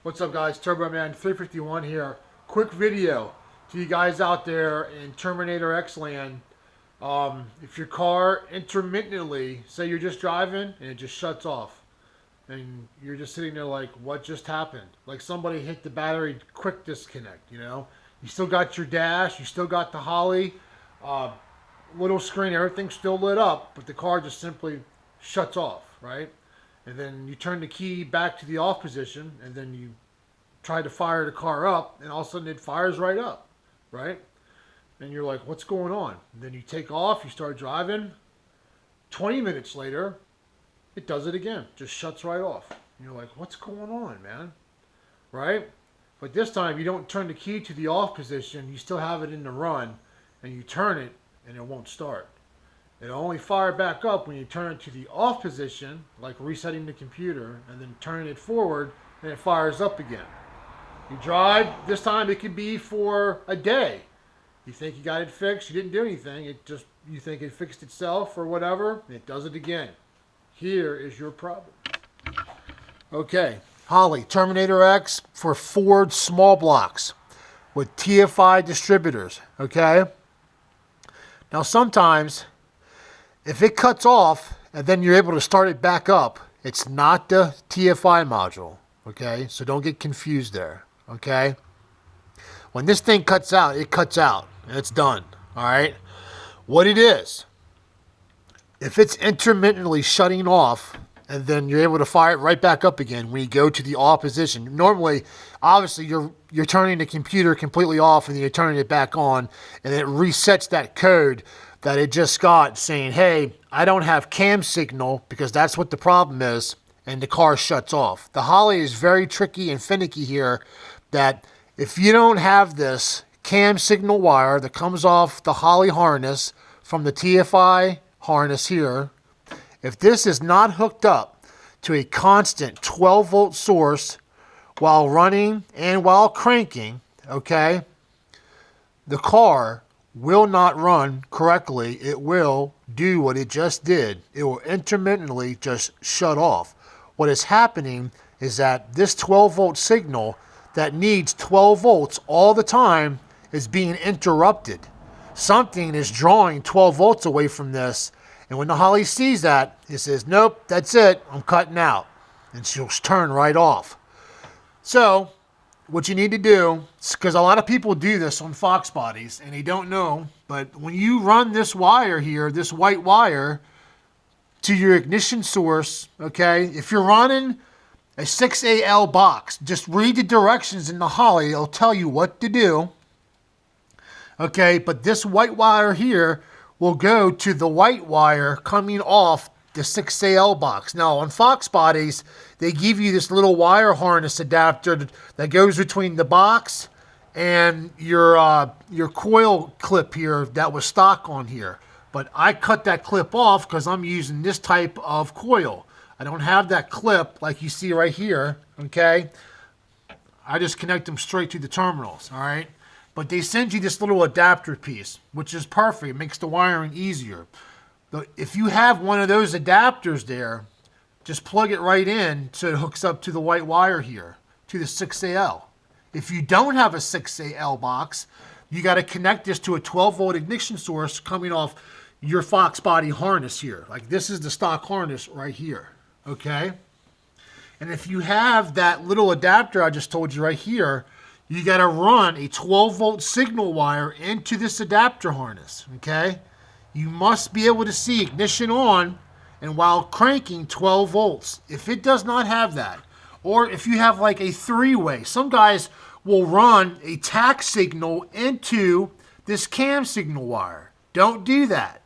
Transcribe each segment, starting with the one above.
What's up, guys? Turbo Man 351 here. Quick video to you guys out there in Terminator X land. If your car intermittently, say you're just driving and it just shuts off, and you're just sitting there like, what just happened? Like somebody hit the battery quick disconnect, you know? You still got your dash, you still got the holley, little screen, everything's still lit up, but the car just simply shuts off, right? And then you turn the key back to the off position, and then you try to fire the car up, and all of a sudden it fires right up, right? And you're like, what's going on? And then you take off, you start driving. 20 minutes later, it does it again. Just shuts right off. And you're like, what's going on, man? Right? But this time, you don't turn the key to the off position. You still have it in the run, and you turn it, and it won't start. It'll only fire back up when you turn it to the off position, like resetting the computer, and then turning it forward, and it fires up again. You drive, this time it could be for a day. You think you got it fixed, you didn't do anything, you think it fixed itself or whatever, and it does it again. Here is your problem. Okay, Holley, Terminator X for Ford small blocks with TFI distributors, okay? Now sometimes, if it cuts off and then you're able to start it back up, it's not the TFI module, okay? So don't get confused there, okay? When this thing cuts out, it cuts out and it's done, all right? What it is, if it's intermittently shutting off and then you're able to fire it right back up again when you go to the off position. Normally, obviously, you're turning the computer completely off and then you're turning it back on, and it resets that code that it just got saying, hey, I don't have cam signal, because that's what the problem is, and the car shuts off. The Holley is very tricky and finicky here, that if you don't have this cam signal wire that comes off the Holley harness from the TFI harness here, if this is not hooked up to a constant 12-volt source while running and while cranking, okay, the car will not run correctly. It will do what it just did. It will intermittently just shut off. What is happening is that this 12-volt signal that needs 12 volts all the time is being interrupted. Something is drawing 12 volts away from this, and when the Holley sees that, it says, nope, that's it, I'm cutting out. And she'll turn right off. So what you need to do, because a lot of people do this on Fox bodies and they don't know, but when you run this wire here, this white wire, to your ignition source, okay, if you're running a 6AL box, just read the directions in the Holley. It'll tell you what to do. Okay, but this white wire here will go to the white wire coming off the 6AL box. Now, on Fox bodies, they give you this little wire harness adapter that goes between the box and your coil clip here that was stock on here. But I cut that clip off because I'm using this type of coil. I don't have that clip like you see right here, okay? I just connect them straight to the terminals, all right? But they send you this little adapter piece, which is perfect. It makes the wiring easier. But if you have one of those adapters there, just plug it right in so it hooks up to the white wire here, to the 6AL. If you don't have a 6AL box, you got to connect this to a 12-volt ignition source coming off your Fox body harness here. Like this is the stock harness right here, okay? And if you have that little adapter I just told you right here, you got to run a 12-volt signal wire into this adapter harness, okay? You must be able to see ignition on and while cranking 12 volts. If it does not have that, or if you have like a three-way, some guys will run a tack signal into this cam signal wire. Don't do that,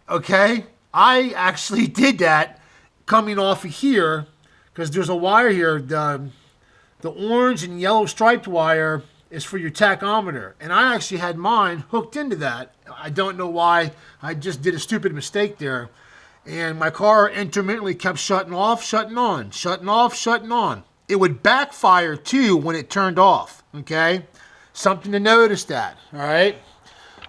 okay? I actually did that coming off of here because there's a wire here, the orange and yellow striped wire is for your tachometer. And I actually had mine hooked into that. I don't know why. I just did a stupid mistake there. And my car intermittently kept shutting off, shutting on, shutting off, shutting on. It would backfire too when it turned off, okay? Something to notice that, all right?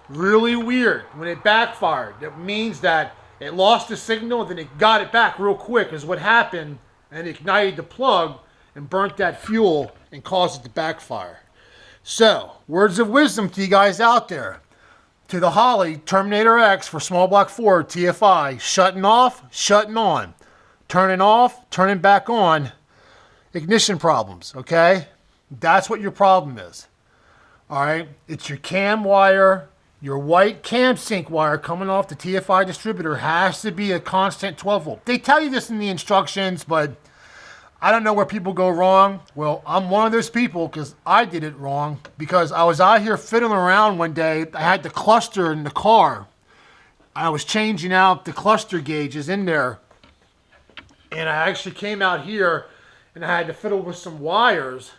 Really weird. When it backfired, that means that it lost the signal, then it got it back real quick is what happened, and ignited the plug, and burnt that fuel and caused it to backfire. So, words of wisdom to you guys out there. To the Holley Terminator X for small block Ford TFI, shutting off, shutting on, turning off, turning back on, ignition problems, okay? That's what your problem is. All right, it's your cam wire, your white cam sync wire coming off the TFI distributor has to be a constant 12 volt. They tell you this in the instructions, but I don't know where people go wrong. Well, I'm one of those people because I did it wrong because I was out here fiddling around one day. I had the cluster in the car. I was changing out the cluster gauges in there, and I actually came out here and I had to fiddle with some wires.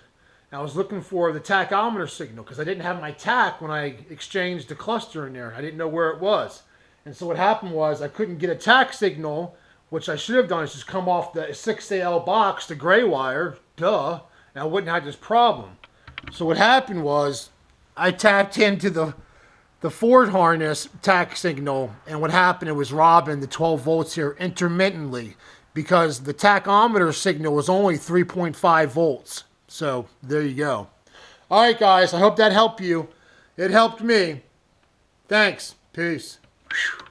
I was looking for the tachometer signal because I didn't have my tach when I exchanged the cluster in there. I didn't know where it was. And so what happened was I couldn't get a tach signal, which I should have done is just come off the 6AL box, the gray wire, duh, and I wouldn't have this problem. So what happened was I tapped into the Ford harness tach signal, and what happened, it was robbing the 12 volts here intermittently because the tachometer signal was only 3.5 volts. So there you go. All right, guys, I hope that helped you. It helped me. Thanks. Peace. Whew.